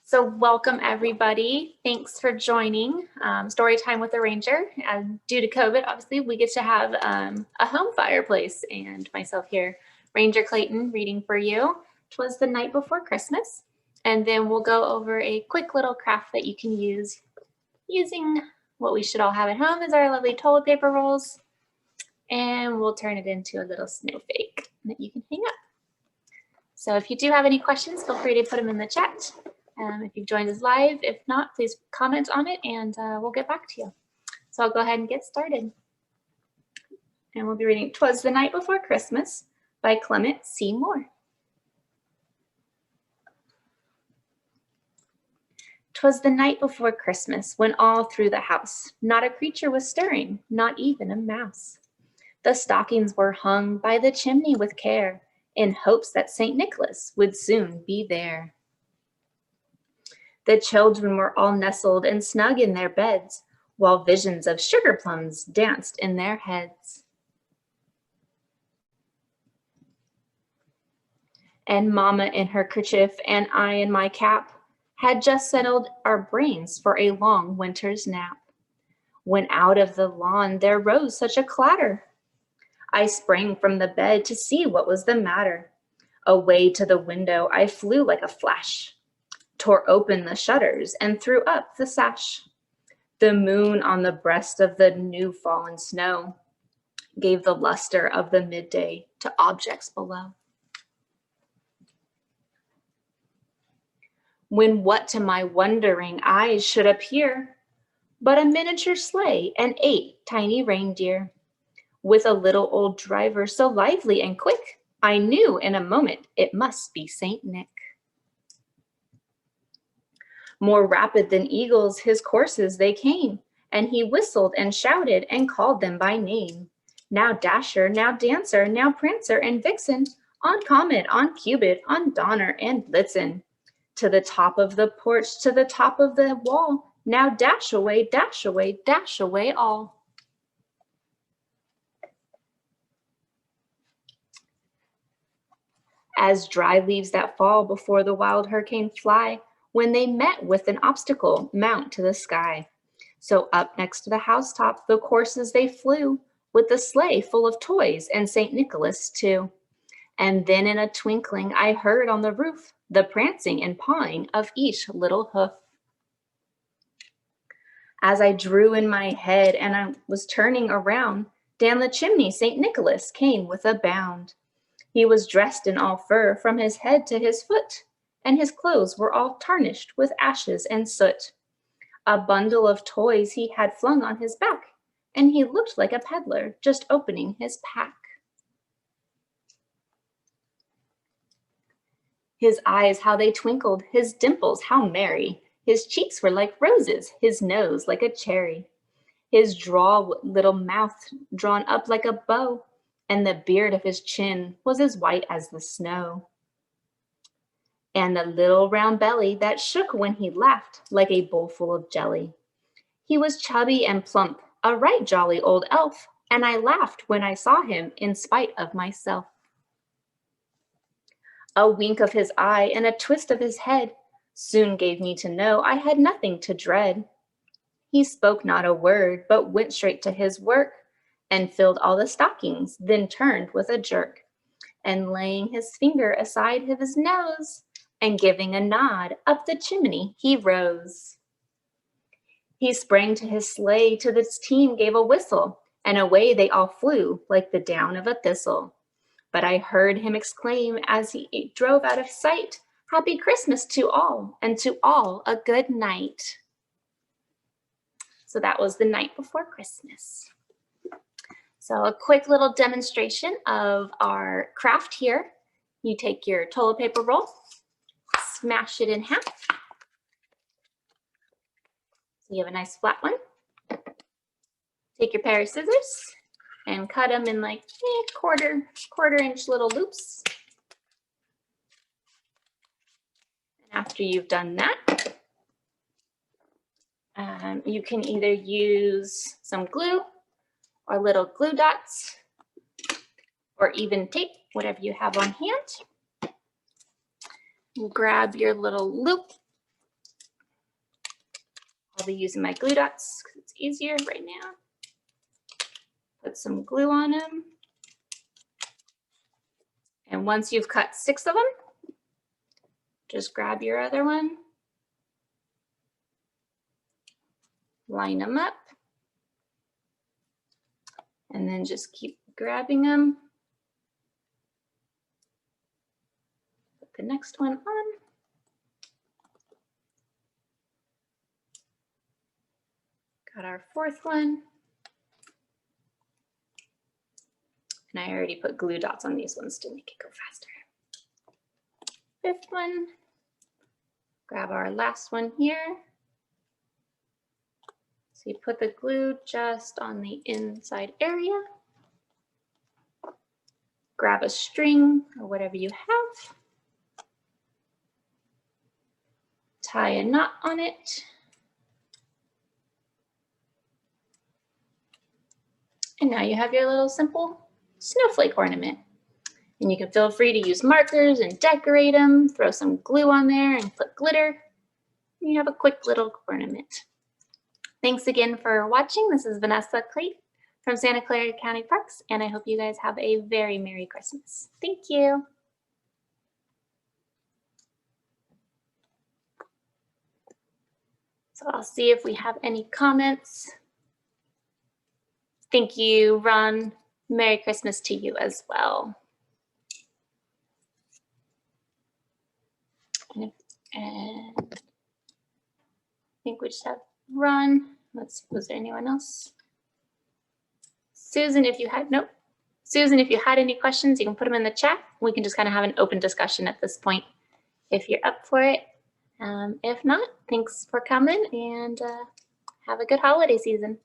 So welcome everybody. Thanks for joining Story Time with a Ranger. Due to COVID, obviously, we get to have a home fireplace and myself here, Ranger Clayton, reading for you. Twas the Night Before Christmas. And then we'll go over a quick little craft that you can use using what we should all have at home is our lovely toilet paper rolls. And we'll turn it into a little snowflake that you can hang up. So if you do have any questions, feel free to put them in the chat. If you've joined us live, if not, please comment on it and we'll get back to you. So I'll go ahead and get started. And we'll be reading Twas the Night Before Christmas by Clement C. Moore. 'Twas the night before Christmas, when all through the house not a creature was stirring, not even a mouse. The stockings were hung by the chimney with care, in hopes that St. Nicholas would soon be there. The children were all nestled and snug in their beds, while visions of sugar plums danced in their heads. And Mama in her kerchief and I in my cap had just settled our brains for a long winter's nap, when out of the lawn there rose such a clatter. I sprang from the bed to see what was the matter. Away to the window I flew like a flash, tore open the shutters and threw up the sash. The moon on the breast of the new fallen snow gave the luster of the midday to objects below. When what to my wondering eyes should appear but a miniature sleigh and 8 tiny reindeer, with a little old driver so lively and quick, I knew in a moment it must be Saint Nick. More rapid than eagles his coursers they came, and he whistled and shouted and called them by name. Now Dasher, now Dancer, now Prancer and Vixen, on Comet, on Cupid, on Donner and Blitzen. To the top of the porch, to the top of the wall, now dash away, dash away, dash away all. As dry leaves that fall before the wild hurricane fly, when they met with an obstacle, mount to the sky. So up next to the housetop, the coursers they flew, with the sleigh full of toys and St. Nicholas too. And then in a twinkling I heard on the roof the prancing and pawing of each little hoof. As I drew in my head and I was turning around, down the chimney St. Nicholas came with a bound. He was dressed in all fur from his head to his foot, and his clothes were all tarnished with ashes and soot. A bundle of toys he had flung on his back, and he looked like a peddler just opening his pack. His eyes, how they twinkled, his dimples, how merry. His cheeks were like roses, his nose like a cherry. His droll little mouth drawn up like a bow, and the beard of his chin was as white as the snow. And the little round belly that shook when he laughed like a bowl full of jelly. He was chubby and plump, a right jolly old elf, and I laughed when I saw him in spite of myself. A wink of his eye and a twist of his head soon gave me to know I had nothing to dread. He spoke not a word, but went straight to his work and filled all the stockings, then turned with a jerk, and laying his finger aside his nose, and giving a nod up the chimney he rose. He sprang to his sleigh, to this team gave a whistle, and away they all flew like the down of a thistle. But I heard him exclaim as he drove out of sight, "Happy Christmas to all, and to all a good night." So that was the night before Christmas. So a quick little demonstration of our craft here. You take your toilet paper roll, smash it in half. So you have a nice flat one. Take your pair of scissors and cut them in like quarter inch little loops. And after you've done that, you can either use some glue or little glue dots or even tape, whatever you have on hand. Grab your little loop be using my glue dots because it's easier right now. Put some glue on them. And once you've cut 6 of them, just grab your other one, line them up, and then just keep grabbing them. Put the next one on. Got our 4th one. And I already put glue dots on these ones to make it go faster. 5th one. Grab our last one here. So you put the glue just on the inside area. Grab a string or whatever you have. Tie a knot on it. And now you have your little simple snowflake ornament. And you can feel free to use markers and decorate them, throw some glue on there and put glitter. And you have a quick little ornament. Thanks again for watching. This is Vanessa Clayton from Santa Clara County Parks, and I hope you guys have a very Merry Christmas. Thank you. So I'll see if we have any comments. Thank you, Ron. Merry Christmas to you as well. And I think we just have Ron. Let's see, was there anyone else? Susan, if you had, nope. Susan, if you had any questions, you can put them in the chat. We can just kind of have an open discussion at this point if you're up for it. If not, thanks for coming and have a good holiday season.